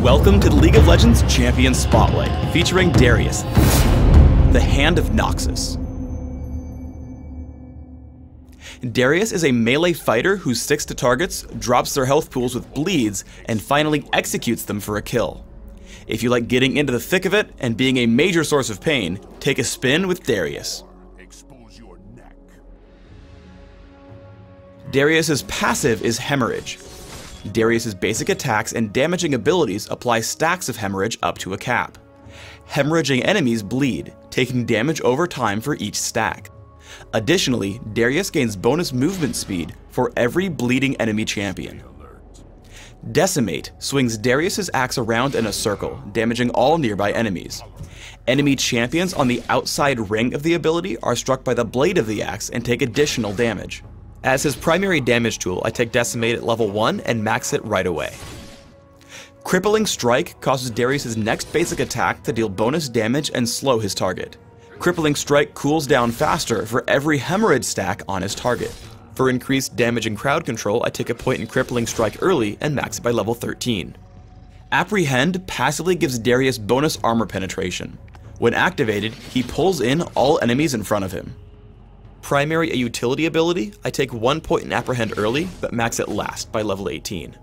Welcome to the League of Legends Champion Spotlight, featuring Darius, the Hand of Noxus. Darius is a melee fighter who sticks to targets, drops their health pools with bleeds, and finally executes them for a kill. If you like getting into the thick of it and being a major source of pain, take a spin with Darius. Expose your neck. Darius's passive is Hemorrhage. Darius's basic attacks and damaging abilities apply stacks of hemorrhage up to a cap. Hemorrhaging enemies bleed, taking damage over time for each stack. Additionally, Darius gains bonus movement speed for every bleeding enemy champion. Decimate swings Darius's axe around in a circle, damaging all nearby enemies. Enemy champions on the outside ring of the ability are struck by the blade of the axe and take additional damage. As his primary damage tool, I take Decimate at level 1 and max it right away. Crippling Strike causes Darius's next basic attack to deal bonus damage and slow his target. Crippling Strike cools down faster for every hemorrhage stack on his target. For increased damage and crowd control, I take a point in Crippling Strike early and max it by level 13. Apprehend passively gives Darius bonus armor penetration. When activated, he pulls in all enemies in front of him. Primary a utility ability, I take 1 point in Apprehend early, but max it last by level 18.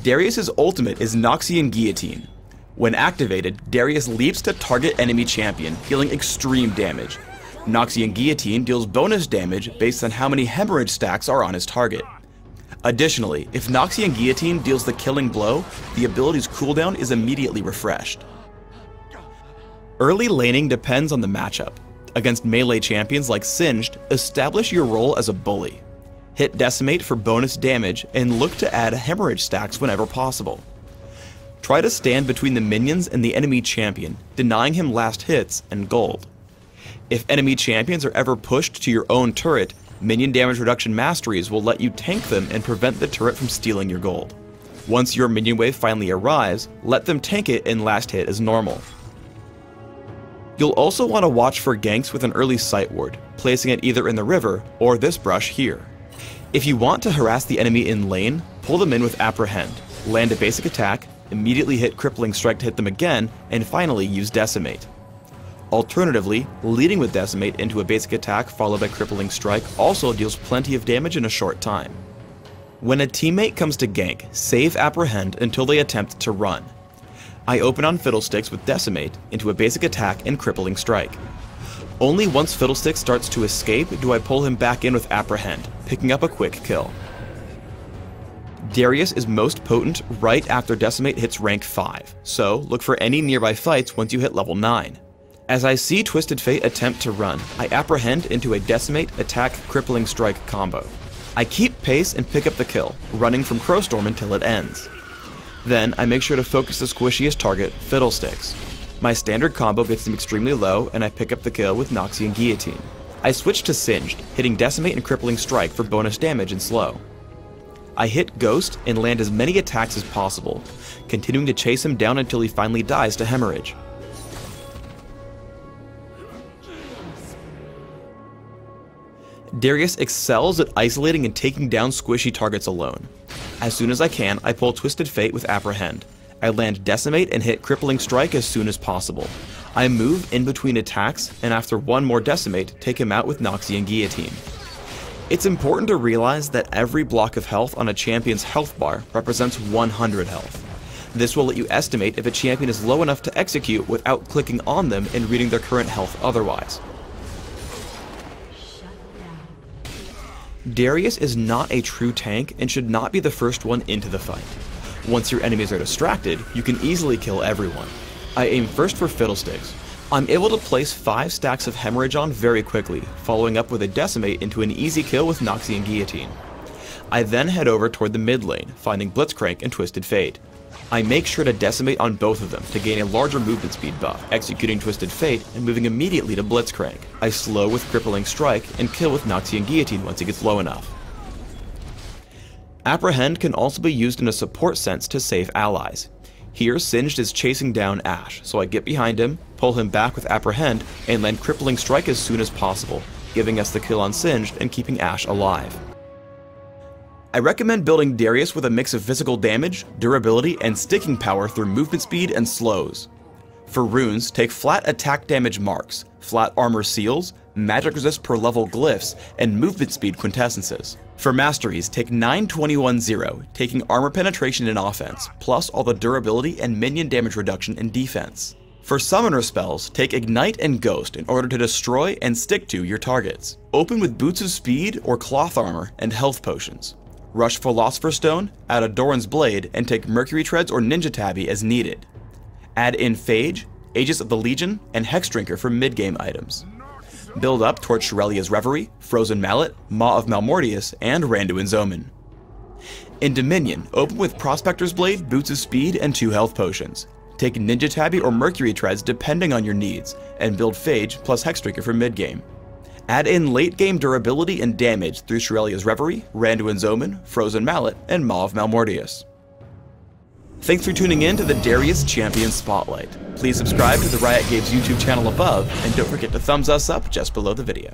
Darius's ultimate is Noxian Guillotine. When activated, Darius leaps to target enemy champion, dealing extreme damage. Noxian Guillotine deals bonus damage based on how many hemorrhage stacks are on his target. Additionally, if Noxian Guillotine deals the killing blow, the ability's cooldown is immediately refreshed. Early laning depends on the matchup. Against melee champions like Singed, establish your role as a bully. Hit Decimate for bonus damage and look to add hemorrhage stacks whenever possible. Try to stand between the minions and the enemy champion, denying him last hits and gold. If enemy champions are ever pushed to your own turret, minion damage reduction masteries will let you tank them and prevent the turret from stealing your gold. Once your minion wave finally arrives, let them tank it and last hit as normal. You'll also want to watch for ganks with an early sight ward, placing it either in the river or this brush here. If you want to harass the enemy in lane, pull them in with Apprehend, land a basic attack, immediately hit Crippling Strike to hit them again, and finally use Decimate. Alternatively, leading with Decimate into a basic attack followed by Crippling Strike also deals plenty of damage in a short time. When a teammate comes to gank, save Apprehend until they attempt to run. I open on Fiddlesticks with Decimate into a basic attack and Crippling Strike. Only once Fiddlesticks starts to escape do I pull him back in with Apprehend, picking up a quick kill. Darius is most potent right after Decimate hits rank 5, so look for any nearby fights once you hit level 9. As I see Twisted Fate attempt to run, I Apprehend into a Decimate attack Crippling Strike combo. I keep pace and pick up the kill, running from Crowstorm until it ends. Then, I make sure to focus the squishiest target, Fiddlesticks. My standard combo gets him extremely low, and I pick up the kill with Noxian Guillotine. I switch to Singed, hitting Decimate and Crippling Strike for bonus damage and slow. I hit Ghost and land as many attacks as possible, continuing to chase him down until he finally dies to Hemorrhage. Darius excels at isolating and taking down squishy targets alone. As soon as I can, I pull Twisted Fate with Apprehend. I land Decimate and hit Crippling Strike as soon as possible. I move in between attacks, and after one more Decimate, take him out with Noxian Guillotine. It's important to realize that every block of health on a champion's health bar represents 100 health. This will let you estimate if a champion is low enough to execute without clicking on them and reading their current health otherwise. Darius is not a true tank and should not be the first one into the fight. Once your enemies are distracted, you can easily kill everyone. I aim first for Fiddlesticks. I'm able to place 5 stacks of hemorrhage on very quickly, following up with a Decimate into an easy kill with Noxian Guillotine. I then head over toward the mid lane, finding Blitzcrank and Twisted Fate. I make sure to Decimate on both of them to gain a larger movement speed buff, executing Twisted Fate and moving immediately to Blitzcrank. I slow with Crippling Strike and kill with Noxian Guillotine once he gets low enough. Apprehend can also be used in a support sense to save allies. Here, Singed is chasing down Ashe, so I get behind him, pull him back with Apprehend, and land Crippling Strike as soon as possible, giving us the kill on Singed and keeping Ashe alive. I recommend building Darius with a mix of physical damage, durability, and sticking power through movement speed and slows. For runes, take flat attack damage marks, flat armor seals, magic resist per level glyphs, and movement speed quintessences. For masteries, take 9-21-0, taking armor penetration and offense, plus all the durability and minion damage reduction in defense. For summoner spells, take Ignite and Ghost in order to destroy and stick to your targets. Open with Boots of Speed or Cloth Armor and health potions. Rush Philosopher's Stone, add a Doran's Blade, and take Mercury Treads or Ninja Tabby as needed. Add in Phage, Aegis of the Legion, and Hex Drinker for mid-game items. Build up towards Shurelia's Reverie, Frozen Mallet, Maw of Malmortius, and Randuin's Omen. In Dominion, open with Prospector's Blade, Boots of Speed, and 2 health potions. Take Ninja Tabby or Mercury Treads depending on your needs, and build Phage plus Hex Drinker for mid-game. Add in late-game durability and damage through Shurelia's Reverie, Randuin's Omen, Frozen Mallet, and Maw of Malmortius. Thanks for tuning in to the Darius Champion Spotlight. Please subscribe to the Riot Games YouTube channel above, and don't forget to thumbs us up just below the video.